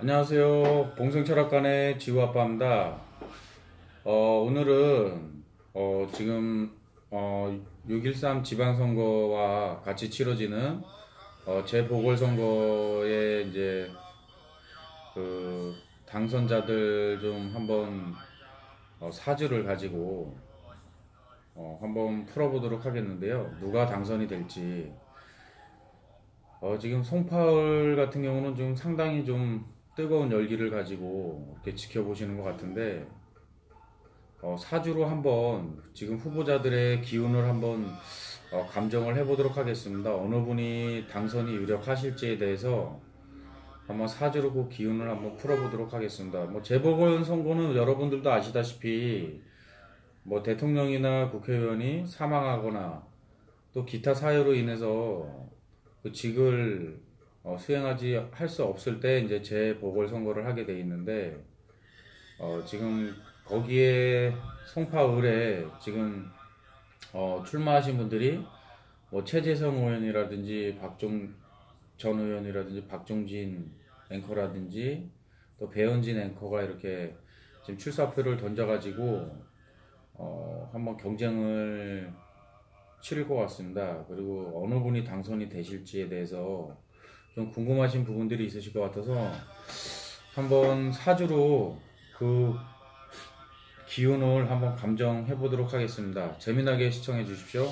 안녕하세요. 봉성철학관의 지구아빠입니다. 오늘은 지금 6.13 지방선거와 같이 치러지는 재보궐선거에 이제 그 당선자들 좀 한번 사주를 가지고 한번 풀어보도록 하겠는데요. 누가 당선이 될지. 지금 송파울 같은 경우는 좀 상당히 좀 뜨거운 열기를 가지고 이렇게 지켜보시는 것 같은데, 사주로 한번 지금 후보자들의 기운을 한번 감정을 해보도록 하겠습니다. 어느 분이 당선이 유력하실지에 대해서 한번 사주로 그 기운을 한번 풀어보도록 하겠습니다. 뭐 재보궐선거는 여러분들도 아시다시피 뭐 대통령이나 국회의원이 사망하거나 또 기타 사유로 인해서 그 직을 수행하지 할 수 없을 때 이제 재보궐선거를 하게 돼 있는데, 지금 거기에 송파을에 지금 출마하신 분들이 뭐 최재성 의원이라든지 박종 전 의원이라든지 박종진 앵커라든지 또 배현진 앵커가 이렇게 지금 출사표를 던져가지고 한번 경쟁을 치를 것 같습니다. 그리고 어느 분이 당선이 되실지에 대해서 좀 궁금하신 부분들이 있으실 것 같아서 한번 사주로 그 기운을 한번 감정해 보도록 하겠습니다. 재미나게 시청해 주십시오.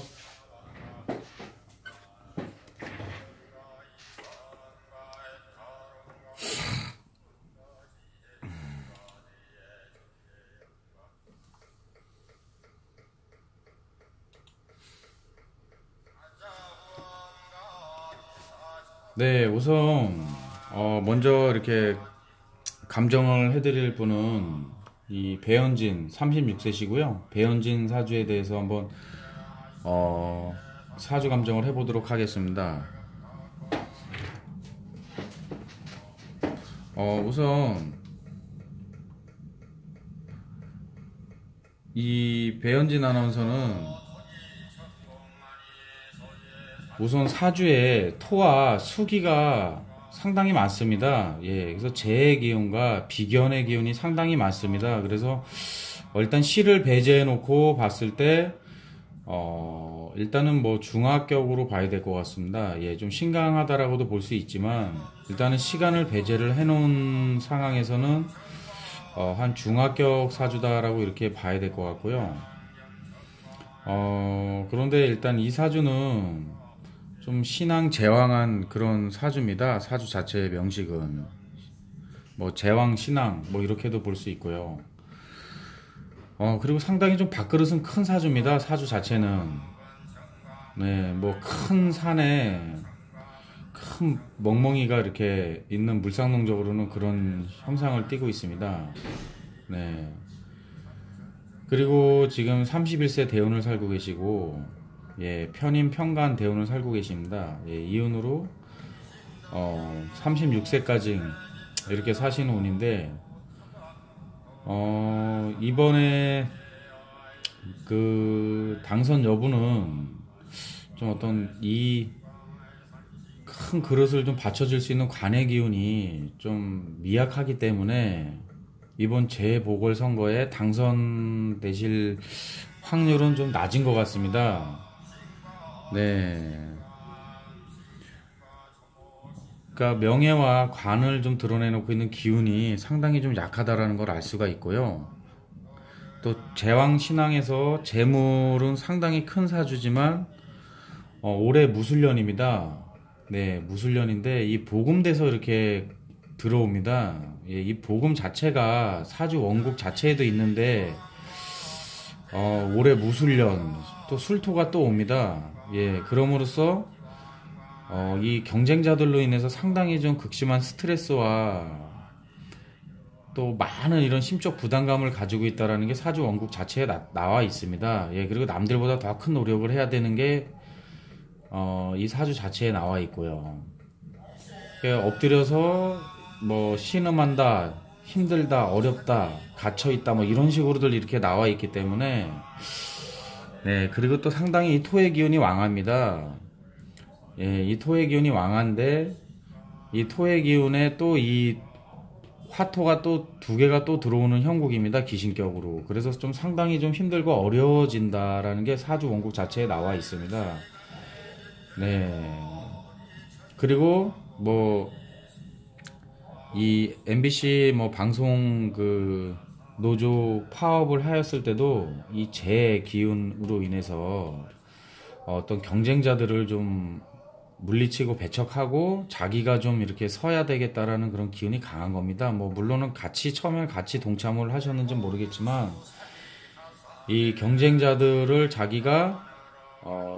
네, 우선 먼저 이렇게 감정을 해드릴 분은 이 배현진 36세시고요. 배현진 사주에 대해서 한번 사주 감정을 해보도록 하겠습니다. 우선 이 배현진 아나운서는 우선 사주에 토와 수기가 상당히 많습니다. 예, 그래서 재의 기운과 비견의 기운이 상당히 많습니다. 그래서 일단 시를 배제해 놓고 봤을 때 일단은 뭐 중합격으로 봐야 될 것 같습니다. 예, 좀 신강하다라고도 볼 수 있지만 일단은 시간을 배제를 해 놓은 상황에서는 한 중합격 사주다라고 이렇게 봐야 될 것 같고요. 그런데 일단 이 사주는 좀 신앙 제왕한 그런 사주입니다. 사주 자체의 명식은 뭐 제왕 신앙 뭐 이렇게도 볼 수 있고요. 그리고 상당히 좀 밥그릇은 큰 사주입니다. 사주 자체는. 네, 뭐 큰 산에 큰 멍멍이가 이렇게 있는 물상론적으로는 그런 형상을 띠고 있습니다. 네. 그리고 지금 31세 대운을 살고 계시고, 예, 편인 편간 대운을 살고 계십니다. 예, 이운으로 36세까지 이렇게 사시는 운인데, 이번에 그 당선 여부는 좀 어떤 이 큰 그릇을 좀 받쳐줄 수 있는 관의 기운이 좀 미약하기 때문에 이번 재보궐선거에 당선되실 확률은 좀 낮은 것 같습니다. 네. 그러니까 명예와 관을 좀 드러내놓고 있는 기운이 상당히 좀 약하다라는 걸 알 수가 있고요. 또 제왕 신앙에서 재물은 상당히 큰 사주지만 올해 무술년입니다. 네, 무술년인데 이 복음돼서 이렇게 들어옵니다. 예, 이 복음 자체가 사주 원국 자체에도 있는데 올해 무술년 또 술토가 또 옵니다. 예, 그럼으로써 이 경쟁자들로 인해서 상당히 좀 극심한 스트레스와 또 많은 이런 심적 부담감을 가지고 있다라는 게 사주 원국 자체에 나와 있습니다. 예, 그리고 남들보다 더 큰 노력을 해야 되는 게 이 사주 자체에 나와 있고요. 엎드려서 뭐 신음한다, 힘들다, 어렵다, 갇혀있다 뭐 이런 식으로들 이렇게 나와 있기 때문에 네, 그리고 또 상당히 이 토의 기운이 왕합니다. 예, 이 토의 기운이 왕한데 이 토의 기운에 또 이 화토가 또 두 개가 또 들어오는 형국입니다. 귀신격으로. 그래서 좀 상당히 좀 힘들고 어려워진다라는 게 사주 원국 자체에 나와 있습니다. 네. 그리고 뭐 이 MBC 뭐 방송 그 노조 파업을 하였을 때도 이 재 기운으로 인해서 어떤 경쟁자들을 좀 물리치고 배척하고 자기가 좀 이렇게 서야 되겠다라는 그런 기운이 강한 겁니다. 뭐 물론은 같이 처음에 같이 동참을 하셨는지 모르겠지만 이 경쟁자들을 자기가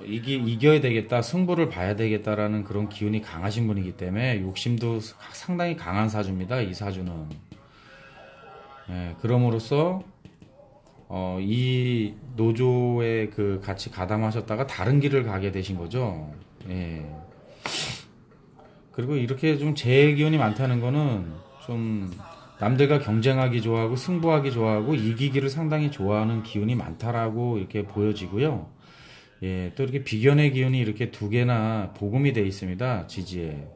이겨야 되겠다, 승부를 봐야 되겠다라는 그런 기운이 강하신 분이기 때문에 욕심도 상당히 강한 사주입니다. 이 사주는. 예, 그럼으로써 이 노조에 그 같이 가담하셨다가 다른 길을 가게 되신 거죠. 예. 그리고 이렇게 좀 재기운이 많다는 거는 좀 남들과 경쟁하기 좋아하고 승부하기 좋아하고 이기기를 상당히 좋아하는 기운이 많다라고 이렇게 보여지고요. 예, 또 이렇게 비견의 기운이 이렇게 두 개나 복음이 되어 있습니다. 지지에.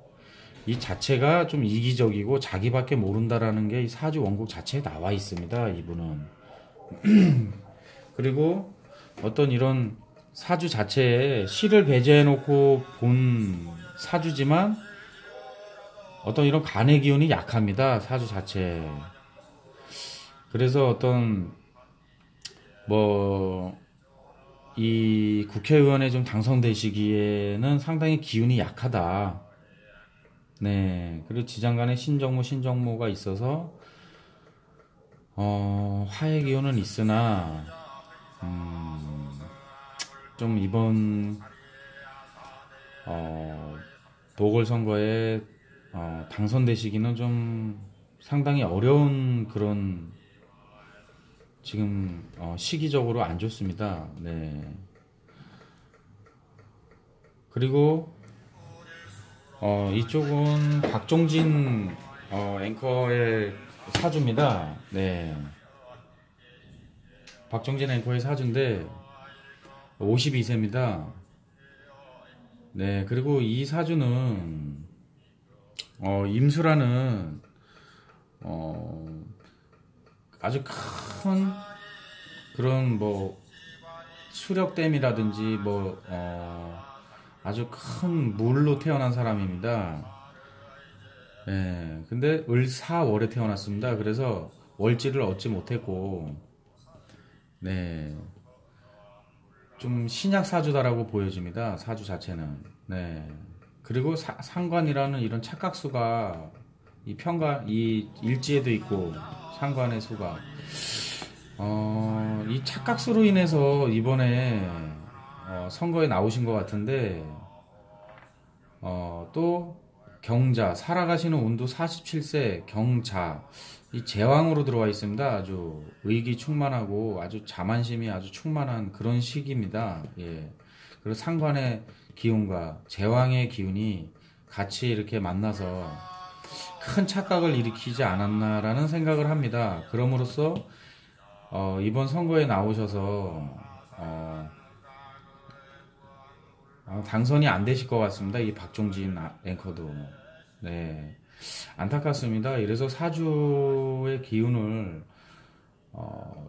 이 자체가 좀 이기적이고 자기밖에 모른다라는 게 이 사주 원국 자체에 나와 있습니다. 이분은. 그리고 어떤 이런 사주 자체에 시를 배제해 놓고 본 사주지만 어떤 이런 간의 기운이 약합니다. 사주 자체에. 그래서 어떤 뭐 이 국회의원에 좀 당선되시기에는 상당히 기운이 약하다. 네. 그리고 지장간에 신정무가 있어서 화의 기운은 있으나 좀 이번 보궐선거에 당선되시기는 좀 상당히 어려운 그런 지금 시기적으로 안 좋습니다. 네. 그리고 이쪽은 박종진 앵커의 사주입니다. 네. 박종진 앵커의 사주인데 52세입니다. 네. 그리고 이 사주는 임수라는 아주 큰 그런 뭐 수력댐이라든지 뭐 아주 큰 물로 태어난 사람입니다. 예, 근데 을사월에 태어났습니다. 그래서 월지를 얻지 못했고, 네, 좀 신약 사주다라고 보여집니다. 사주 자체는. 네. 그리고 상관이라는 이런 착각수가 이 일지에도 있고 상관의 수가 이 착각수로 인해서 이번에 선거에 나오신 것 같은데 또 경자 살아가시는 운도 47세 경자 이 제왕으로 들어와 있습니다. 아주 의기충만하고 아주 자만심이 아주 충만한 그런 시기입니다. 예. 그리고 상관의 기운과 제왕의 기운이 같이 이렇게 만나서 큰 착각을 일으키지 않았나라는 생각을 합니다. 그럼으로써 이번 선거에 나오셔서 당선이 안 되실 것 같습니다. 이 박종진 앵커도. 네. 안타깝습니다. 이래서 사주의 기운을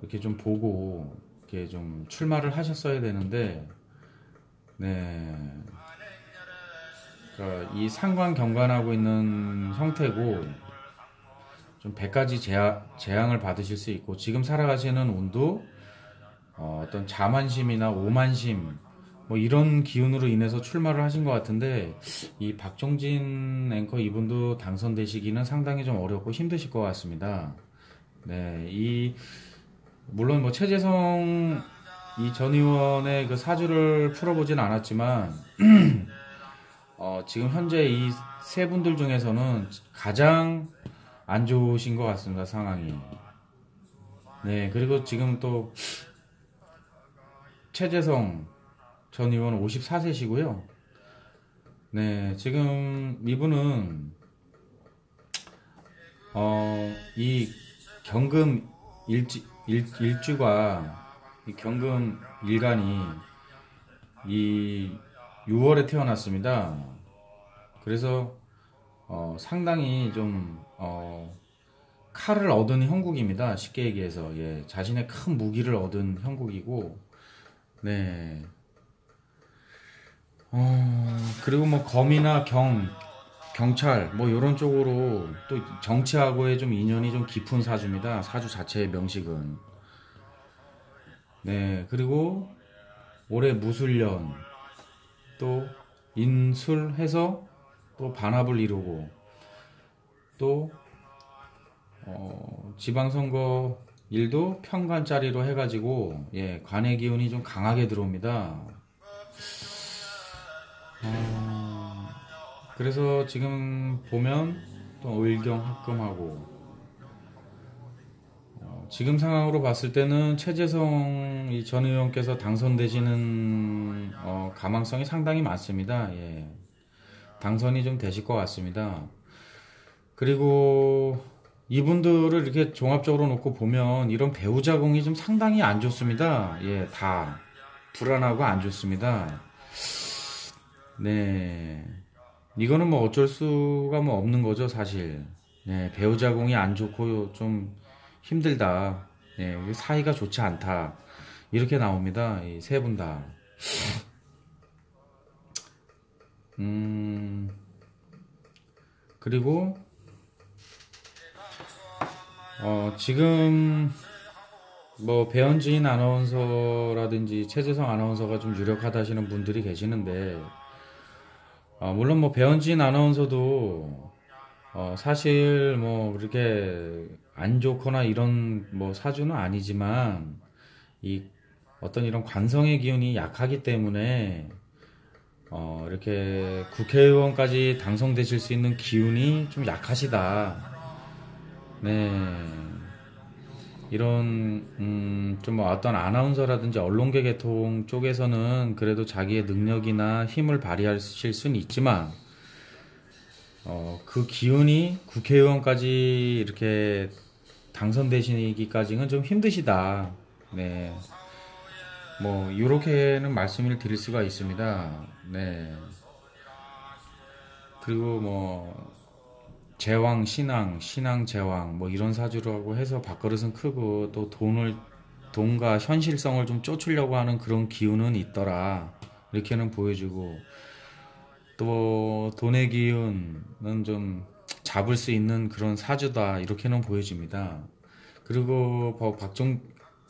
이렇게 좀 보고 이렇게 좀 출마를 하셨어야 되는데, 네. 그러니까 이 상관 경관하고 있는 형태고 좀 100가지 재앙을 받으실 수 있고 지금 살아가시는 운도 어떤 자만심이나 오만심 뭐 이런 기운으로 인해서 출마를 하신 것 같은데 이 박종진 앵커 이분도 당선되시기는 상당히 좀 어렵고 힘드실 것 같습니다. 네, 물론 뭐 최재성 이 전 의원의 그 사주를 풀어보진 않았지만 지금 현재 이 세 분들 중에서는 가장 안 좋으신 것 같습니다. 상황이. 네, 그리고 지금 또 최재성 전 의원 54세시고요. 네, 지금 이분은 이 경금 일주가 이 경금 일간이 이 6월에 태어났습니다. 그래서 상당히 좀 칼을 얻은 형국입니다. 쉽게 얘기해서. 예, 자신의 큰 무기를 얻은 형국이고, 네. 그리고 뭐 검이나 경찰, 뭐 이런 쪽으로 또 정치하고의 좀 인연이 좀 깊은 사주입니다. 사주 자체의 명식은. 네, 그리고 올해 무술년, 또 인술해서 또 반합을 이루고, 또 지방선거 일도 편관짜리로 해가지고 예, 관의 기운이 좀 강하게 들어옵니다. 그래서 지금 보면 또 을경합금하고 지금 상황으로 봤을 때는 최재성 이 전 의원께서 당선되시는 가망성이 상당히 많습니다. 예, 당선이 좀 되실 것 같습니다. 그리고 이분들을 이렇게 종합적으로 놓고 보면 이런 배우자 공이 좀 상당히 안 좋습니다. 예, 다 불안하고 안 좋습니다. 네, 이거는 뭐 어쩔 수가 뭐 없는 거죠, 사실. 네, 배우자 공이 안 좋고 좀 힘들다. 예, 사이가 좋지 않다. 이렇게 나옵니다. 이 세 분 다. 그리고 지금 뭐 배현진 아나운서라든지 최재성 아나운서가 좀 유력하다 하시는 분들이 계시는데 물론 뭐 배현진 아나운서도 사실 뭐 그렇게 안 좋거나 이런 뭐 사주는 아니지만 이 어떤 이런 관성의 기운이 약하기 때문에 이렇게 국회의원까지 당선되실 수 있는 기운이 좀 약하시다. 네. 이런 좀 어떤 아나운서라든지 언론계 계통 쪽에서는 그래도 자기의 능력이나 힘을 발휘하실 수는 있지만 그 기운이 국회의원까지 이렇게 당선되시기까지는 좀 힘드시다. 네. 뭐 이렇게는 말씀을 드릴 수가 있습니다. 네. 그리고 뭐 제왕 신앙, 신앙 제왕 뭐 이런 사주라고 해서 밥그릇은 크고 또 돈과 현실성을 좀 쫓으려고 하는 그런 기운은 있더라. 이렇게는 보여주고 또 돈의 기운은 좀 잡을 수 있는 그런 사주다. 이렇게는 보여집니다. 그리고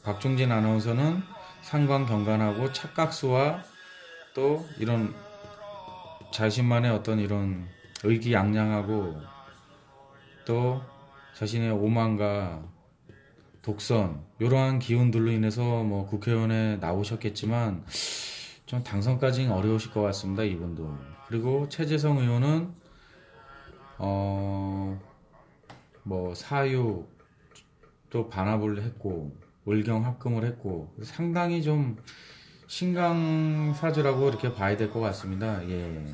박종진 아나운서는 상관경관하고 착각수와 또 이런 자신만의 어떤 이런 의기양양하고 또 자신의 오만과 독선 이러한 기운들로 인해서 뭐 국회의원에 나오셨겠지만 좀 당선까지는 어려우실 것 같습니다. 이분도. 그리고 최재성 의원은 뭐 사유 또 반합을 했고 을경합금을 했고 상당히 좀 신강사주라고 이렇게 봐야 될 것 같습니다. 예.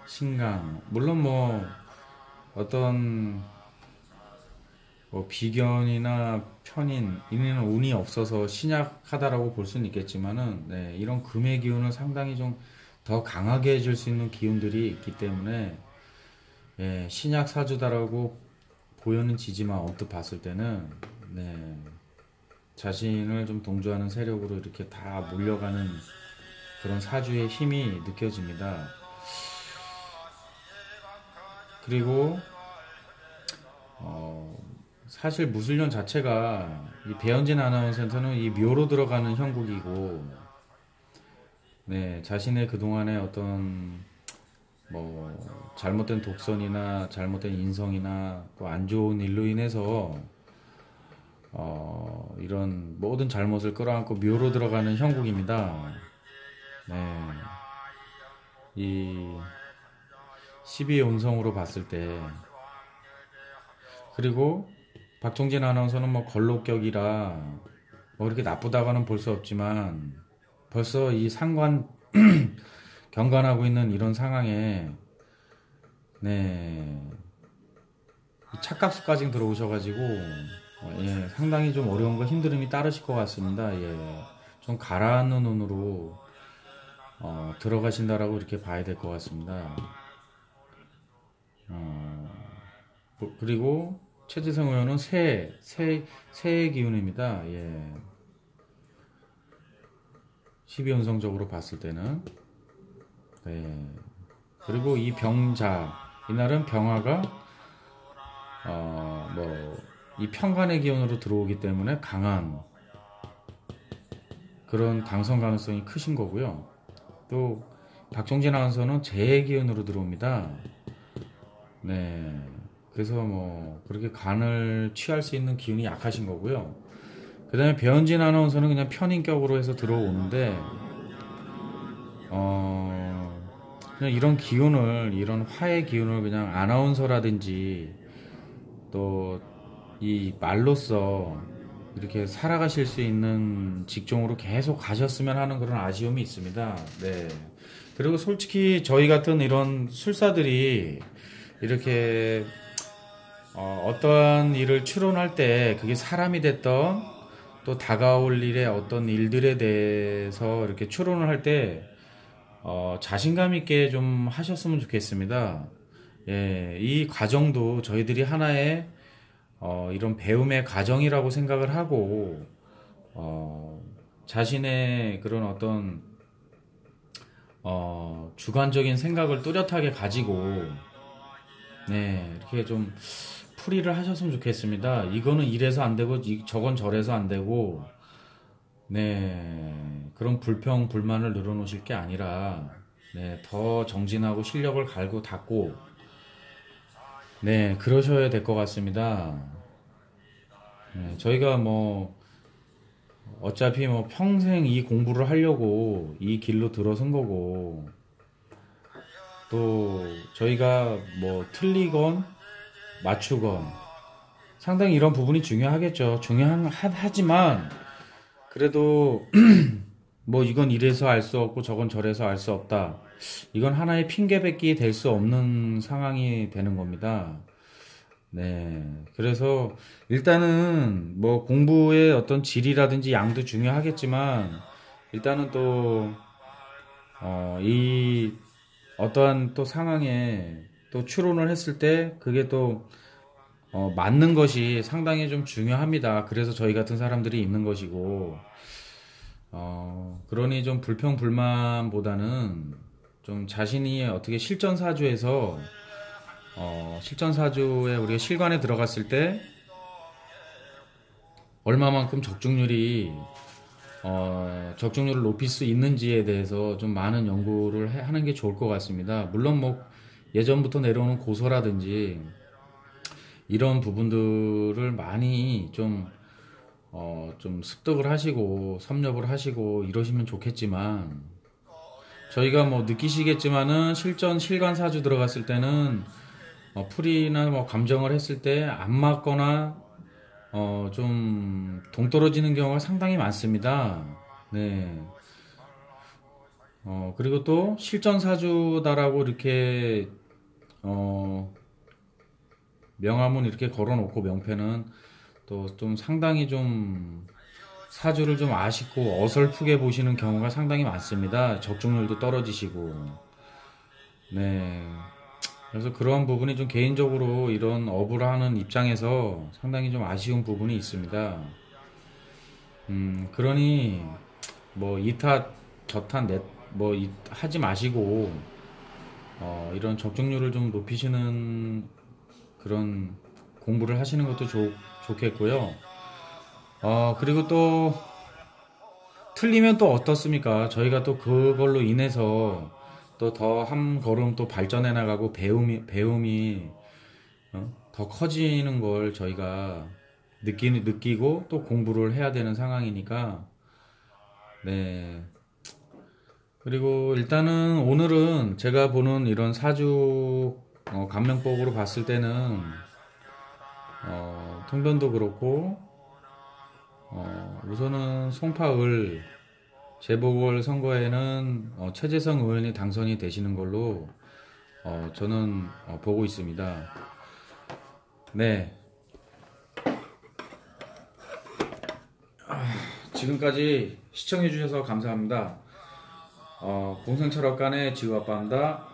신강 물론 뭐 어떤 뭐 비견이나 편인 이는 운이 없어서 신약하다라고 볼 수는 있겠지만은 네, 이런 금의 기운을 상당히 좀 더 강하게 해줄 수 있는 기운들이 있기 때문에 예, 신약 사주다라고 보여는 지지만 언뜻 봤을 때는 네, 자신을 좀 동조하는 세력으로 이렇게 다 몰려가는 그런 사주의 힘이 느껴집니다. 그리고 사실 무술년 자체가 이 배현진 아나운서한테는 이 묘로 들어가는 형국이고, 네, 자신의 그동안의 어떤 뭐 잘못된 독선이나 잘못된 인성이나 또 안 좋은 일로 인해서 이런 모든 잘못을 끌어안고 묘로 들어가는 형국입니다. 네, 이 12의 운성으로 봤을 때 그리고 박종진 아나운서는 뭐 걸록격이라 뭐 그렇게 나쁘다고는 볼 수 없지만 벌써 이 상관 경관하고 있는 이런 상황에 네 착각수까지 들어오셔가지고 예, 상당히 좀 어려움과 힘듦이 따르실 것 같습니다. 예, 좀 가라앉는 눈으로 들어가신다라고 이렇게 봐야 될 것 같습니다. 그리고 최재성 의원은 새의 기운입니다. 예. 12운성적으로 봤을 때는. 네. 그리고 이 병자, 이날은 병화가, 이 편간의 기운으로 들어오기 때문에 강한 그런 당선 가능성이 크신 거고요. 또, 박종진 아나운서는 재의 기운으로 들어옵니다. 네. 그래서 그렇게 간을 취할 수 있는 기운이 약하신 거고요. 그 다음에 배현진 아나운서는 그냥 편인격으로 해서 들어오는데, 그냥 이런 기운을, 이런 화의 기운을 그냥 아나운서라든지, 또, 이 말로써 이렇게 살아가실 수 있는 직종으로 계속 가셨으면 하는 그런 아쉬움이 있습니다. 네. 그리고 솔직히 저희 같은 이런 술사들이 이렇게 어떠한 일을 추론할 때 그게 사람이 됐던 또 다가올 일의 어떤 일들에 대해서 이렇게 추론을 할 때 자신감 있게 좀 하셨으면 좋겠습니다. 예, 이 과정도 저희들이 하나의 이런 배움의 과정이라고 생각을 하고 자신의 그런 어떤 주관적인 생각을 뚜렷하게 가지고 네, 이렇게 좀 풀이를 하셨으면 좋겠습니다. 이거는 이래서 안 되고 저건 저래서 안 되고 네, 그런 불평 불만을 늘어놓으실 게 아니라 네, 더 정진하고 실력을 갈고 닦고 네, 그러셔야 될 것 같습니다. 네, 저희가 어차피 평생 이 공부를 하려고 이 길로 들어선 거고 또 저희가 틀리건 맞추건 상당히 이런 부분이 중요하겠죠. 중요하지만 그래도 이건 이래서 알 수 없고 저건 저래서 알 수 없다. 이건 하나의 핑계뱉기 될 수 없는 상황이 되는 겁니다. 네. 그래서 일단은 공부의 어떤 질이라든지 양도 중요하겠지만 일단은 또 이 어떠한 또 상황에 또 추론을 했을 때 그게 또 맞는 것이 상당히 좀 중요합니다. 그래서 저희 같은 사람들이 있는 것이고 그러니 좀 불평불만보다는 좀 자신이 어떻게 실전사주에서 실전사주에 우리가 실관에 들어갔을 때 얼마만큼 적중률을 높일 수 있는지에 대해서 좀 많은 연구를 하는 게 좋을 것 같습니다. 물론 예전부터 내려오는 고서라든지 이런 부분들을 많이 좀 습득을 하시고 섭렵을 하시고 이러시면 좋겠지만 저희가 느끼시겠지만은 실관사주 들어갔을 때는 풀이나 감정을 했을 때 안 맞거나 좀 동떨어지는 경우가 상당히 많습니다. 네. 그리고 또 실전사주다라고 이렇게 명함은 이렇게 걸어놓고 명패는 또 좀 상당히 좀 사주를 좀 아쉽고 어설프게 보시는 경우가 상당히 많습니다. 적중률도 떨어지시고. 네. 그래서 그런 부분이 좀 개인적으로 이런 업을 하는 입장에서 상당히 좀 아쉬운 부분이 있습니다. 그러니 이탓 저탓 하지 마시고 이런 적중률을 좀 높이시는 그런 공부를 하시는 것도 좋겠고요. 그리고 또 틀리면 또 어떻습니까? 저희가 또 그걸로 인해서 또 더 한 걸음 또 발전해 나가고 배움이 더 커지는 걸 저희가 느끼고 또 공부를 해야 되는 상황이니까 네. 그리고 일단은 오늘은 제가 보는 이런 사주 감명법으로 봤을 때는 통변도 그렇고 우선은 송파을 재보궐선거에는 최재성 의원이 당선이 되시는 걸로 저는 보고 있습니다. 네. 지금까지 시청해주셔서 감사합니다. 공생철학관의 지우아빠입니다.